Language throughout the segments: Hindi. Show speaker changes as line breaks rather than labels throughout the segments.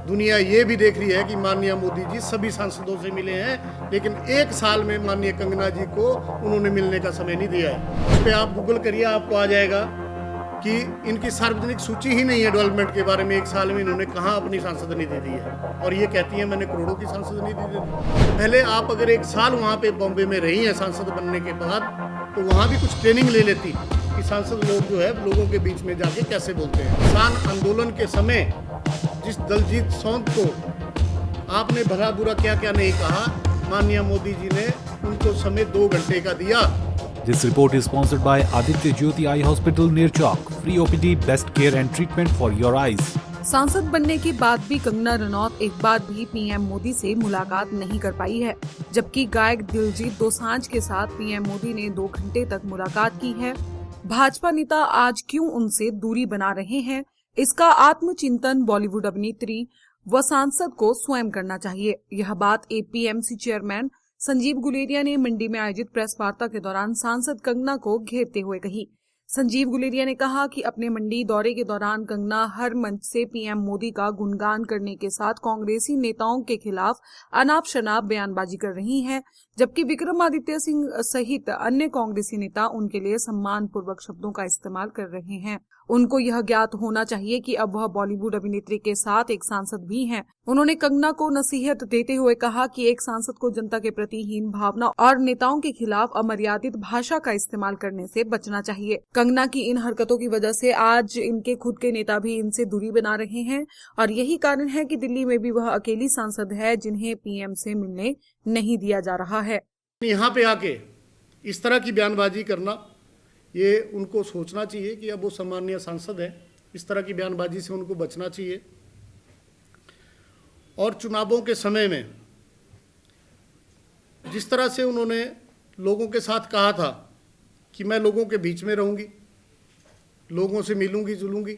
दुनिया ये भी देख रही है कि माननीय मोदी जी सभी सांसदों से मिले हैं, लेकिन एक साल में माननीय कंगना जी को उन्होंने मिलने का समय नहीं दिया है। इस पे आप गूगल करिए, आपको आ जाएगा कि इनकी सार्वजनिक सूची ही नहीं है डेवलपमेंट के बारे में। एक साल में इन्होंने कहाँ अपनी सांसद निधि दी है, और ये कहती है मैंने करोड़ों की सांसद निधि दी। पहले आप अगर एक साल वहाँ पे बॉम्बे में रही हैं सांसद बनने के बाद, तो वहाँ भी कुछ ट्रेनिंग ले लेती कि सांसद लोग जो है लोगों के बीच में जाके कैसे बोलते हैं। किसान आंदोलन के समय जिस दलजीत सोंध को आपने भला बुरा क्या क्या नहीं कहा, माननीय मोदी जी ने उनको समय 2 घंटे का दिया।
This report is sponsored by Aditya Jyoti Eye Hospital near Chowk. Free OPD, best care and treatment for your eyes.
सांसद बनने के बाद भी कंगना रनौत एक बार भी पीएम मोदी से मुलाकात नहीं कर पाई है, जबकि गायक दिलजीत दोसांझ के साथ पीएम मोदी ने 2 घंटे तक मुलाकात की है। भाजपा नेता आज क्यों उनसे दूरी बना रहे हैं, इसका आत्मचिंतन बॉलीवुड अभिनेत्री व सांसद को स्वयं करना चाहिए। यह बात एपीएमसी चेयरमैन संजीव गुलेरिया ने मंडी में आयोजित प्रेस वार्ता के दौरान सांसद कंगना को घेरते हुए कही। संजीव गुलेरिया ने कहा कि अपने मंडी दौरे के दौरान कंगना हर मंच से पीएम मोदी का गुणगान करने के साथ कांग्रेसी नेताओं के खिलाफ अनाप शनाप बयानबाजी कर रही हैं, जबकि विक्रमादित्य सिंह सहित अन्य कांग्रेसी नेता उनके लिए सम्मानपूर्वक शब्दों का इस्तेमाल कर रहे हैं। उनको यह ज्ञात होना चाहिए कि अब वह बॉलीवुड अभिनेत्री के साथ एक सांसद भी हैं। उन्होंने कंगना को नसीहत देते हुए कहा कि एक सांसद को जनता के प्रति हीन भावना और नेताओं के खिलाफ अमर्यादित भाषा का इस्तेमाल करने से बचना चाहिए। कंगना की इन हरकतों की वजह से आज इनके खुद के नेता भी इनसे दूरी बना रहे हैं, और यही कारण है कि दिल्ली में भी वह अकेली सांसद है जिन्हें पीएम से मिलने नहीं दिया जा रहा है।
यहाँ पे आके इस तरह की बयानबाजी करना, ये उनको सोचना चाहिए कि अब वो सम्मानीय सांसद है, इस तरह की बयानबाजी से उनको बचना चाहिए। और चुनावों के समय में जिस तरह से उन्होंने लोगों के साथ कहा था कि मैं लोगों के बीच में रहूंगी, लोगों से मिलूंगी जुलूंगी,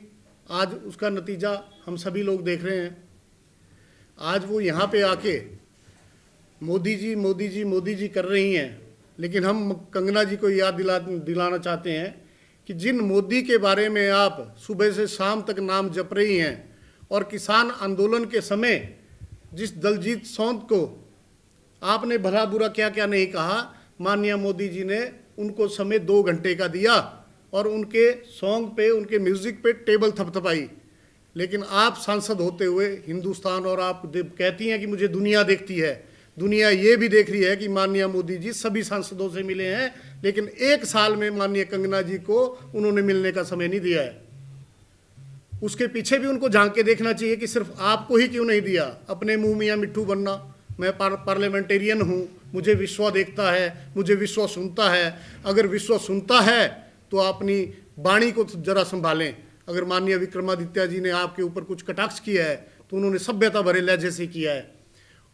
आज उसका नतीजा हम सभी लोग देख रहे हैं। आज वो यहाँ पे आके मोदी जी मोदी जी मोदी जी कर रही हैं, लेकिन हम कंगना जी को याद दिलाना चाहते हैं कि जिन मोदी के बारे में आप सुबह से शाम तक नाम जप रही हैं, और किसान आंदोलन के समय जिस दलजीत सोंध को आपने भला बुरा क्या क्या नहीं कहा, माननीय मोदी जी ने उनको समय 2 घंटे का दिया और उनके सॉन्ग पे, उनके म्यूज़िक पे टेबल थपथपाई। लेकिन आप सांसद होते हुए हिंदुस्तान, और आप कहती हैं कि मुझे दुनिया देखती है, दुनिया ये भी देख रही है कि माननीय मोदी जी सभी सांसदों से मिले हैं, लेकिन एक साल में माननीय कंगना जी को उन्होंने मिलने का समय नहीं दिया है। उसके पीछे भी उनको झांक के देखना चाहिए कि सिर्फ आपको ही क्यों नहीं दिया। अपने मुंह मियाँ मिट्ठू बनना, मैं पार्लियामेंटेरियन हूँ, मुझे विश्व देखता है, मुझे विश्व सुनता है। अगर विश्व सुनता है तो अपनी वाणी को जरा संभालें। अगर माननीय विक्रमादित्य जी ने आपके ऊपर कुछ कटाक्ष किया है तो उन्होंने सभ्यता भरे लहजे से किया है,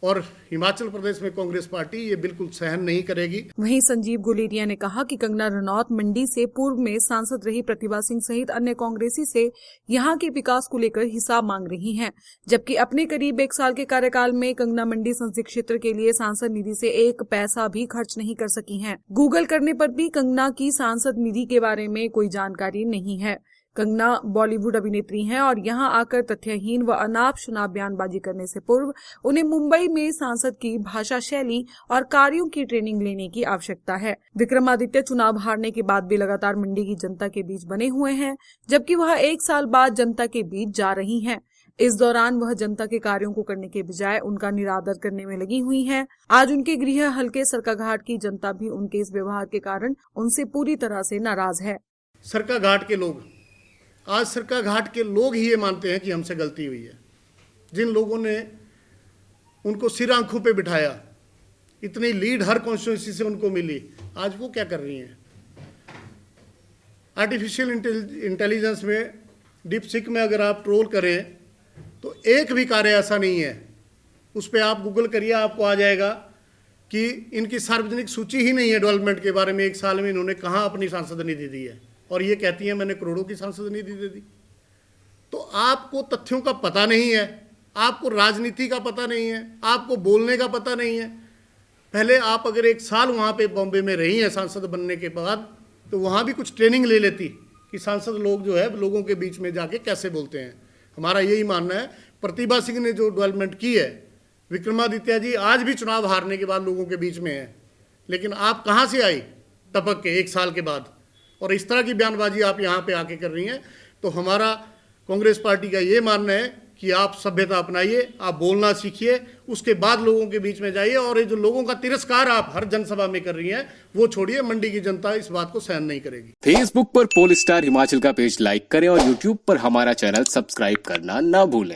और हिमाचल प्रदेश में कांग्रेस पार्टी ये बिल्कुल सहन नहीं करेगी।
वहीं संजीव गुलेरिया ने कहा कि कंगना रनौत मंडी से पूर्व में सांसद रही प्रतिभा सिंह सहित अन्य कांग्रेसी से यहां के विकास को लेकर हिसाब मांग रही हैं, जबकि अपने करीब 1 साल के कार्यकाल में कंगना मंडी संसदीय क्षेत्र के लिए सांसद निधि से 1 पैसा भी खर्च नहीं कर सकी हैं। गूगल करने पर भी कंगना की सांसद निधि के बारे में कोई जानकारी नहीं है। कंगना बॉलीवुड अभिनेत्री हैं और यहां आकर तथ्यहीन व अनाप शनाप बयानबाजी करने से पूर्व उन्हें मुंबई में सांसद की भाषा शैली और कार्यों की ट्रेनिंग लेने की आवश्यकता है। विक्रमादित्य चुनाव हारने के बाद भी लगातार मंडी की जनता के बीच बने हुए हैं, जबकि वह 1 साल बाद जनता के बीच जा रही हैं। इस दौरान वह जनता के कार्यों को करने के बजाय उनका निरादर करने में लगी हुई हैं। आज उनके गृह हलके सरकाघाट की जनता भी उनके इस व्यवहार के कारण उनसे पूरी तरह से नाराज है।
सरकाघाट के लोग, आज सरकाघाट के लोग ही ये मानते हैं कि हमसे गलती हुई है। जिन लोगों ने उनको सिर आंखों पे बिठाया, इतनी लीड हर कॉन्स्टिट्यूंसी से उनको मिली, आज वो क्या कर रही हैं। आर्टिफिशियल इंटेलिजेंस में, डीपसीक में अगर आप ट्रोल करें तो एक भी कार्य ऐसा नहीं है। उस पर आप गूगल करिए, आपको आ जाएगा कि इनकी सार्वजनिक सूची ही नहीं है डेवलपमेंट के बारे में। एक साल में इन्होंने कहाँ अपनी सांसद निधि दी है, और ये कहती है मैंने करोड़ों की सांसद निधि दे दी। तो आपको तथ्यों का पता नहीं है, आपको राजनीति का पता नहीं है, आपको बोलने का पता नहीं है। पहले आप अगर 1 साल वहाँ पे बॉम्बे में रही हैं सांसद बनने के बाद, तो वहाँ भी कुछ ट्रेनिंग ले लेती कि सांसद लोग जो है लोगों के बीच में जाके कैसे बोलते हैं। हमारा यही मानना है, प्रतिभा सिंह ने जो डेवलपमेंट की है, विक्रमादित्य जी आज भी चुनाव हारने के बाद लोगों के बीच में है, लेकिन आप कहाँ से आई टपक के 1 साल के बाद, और इस तरह की बयानबाजी आप यहाँ पे आके कर रही हैं। तो हमारा कांग्रेस पार्टी का ये मानना है कि आप सभ्यता अपनाइए, आप बोलना सीखिए, उसके बाद लोगों के बीच में जाइए, और ये जो लोगों का तिरस्कार आप हर जनसभा में कर रही हैं वो छोड़िए। मंडी की जनता इस बात को सहन नहीं करेगी।
फेसबुक पर पोल स्टार हिमाचल का पेज लाइक करें और यूट्यूब पर हमारा चैनल सब्सक्राइब करना ना भूलें।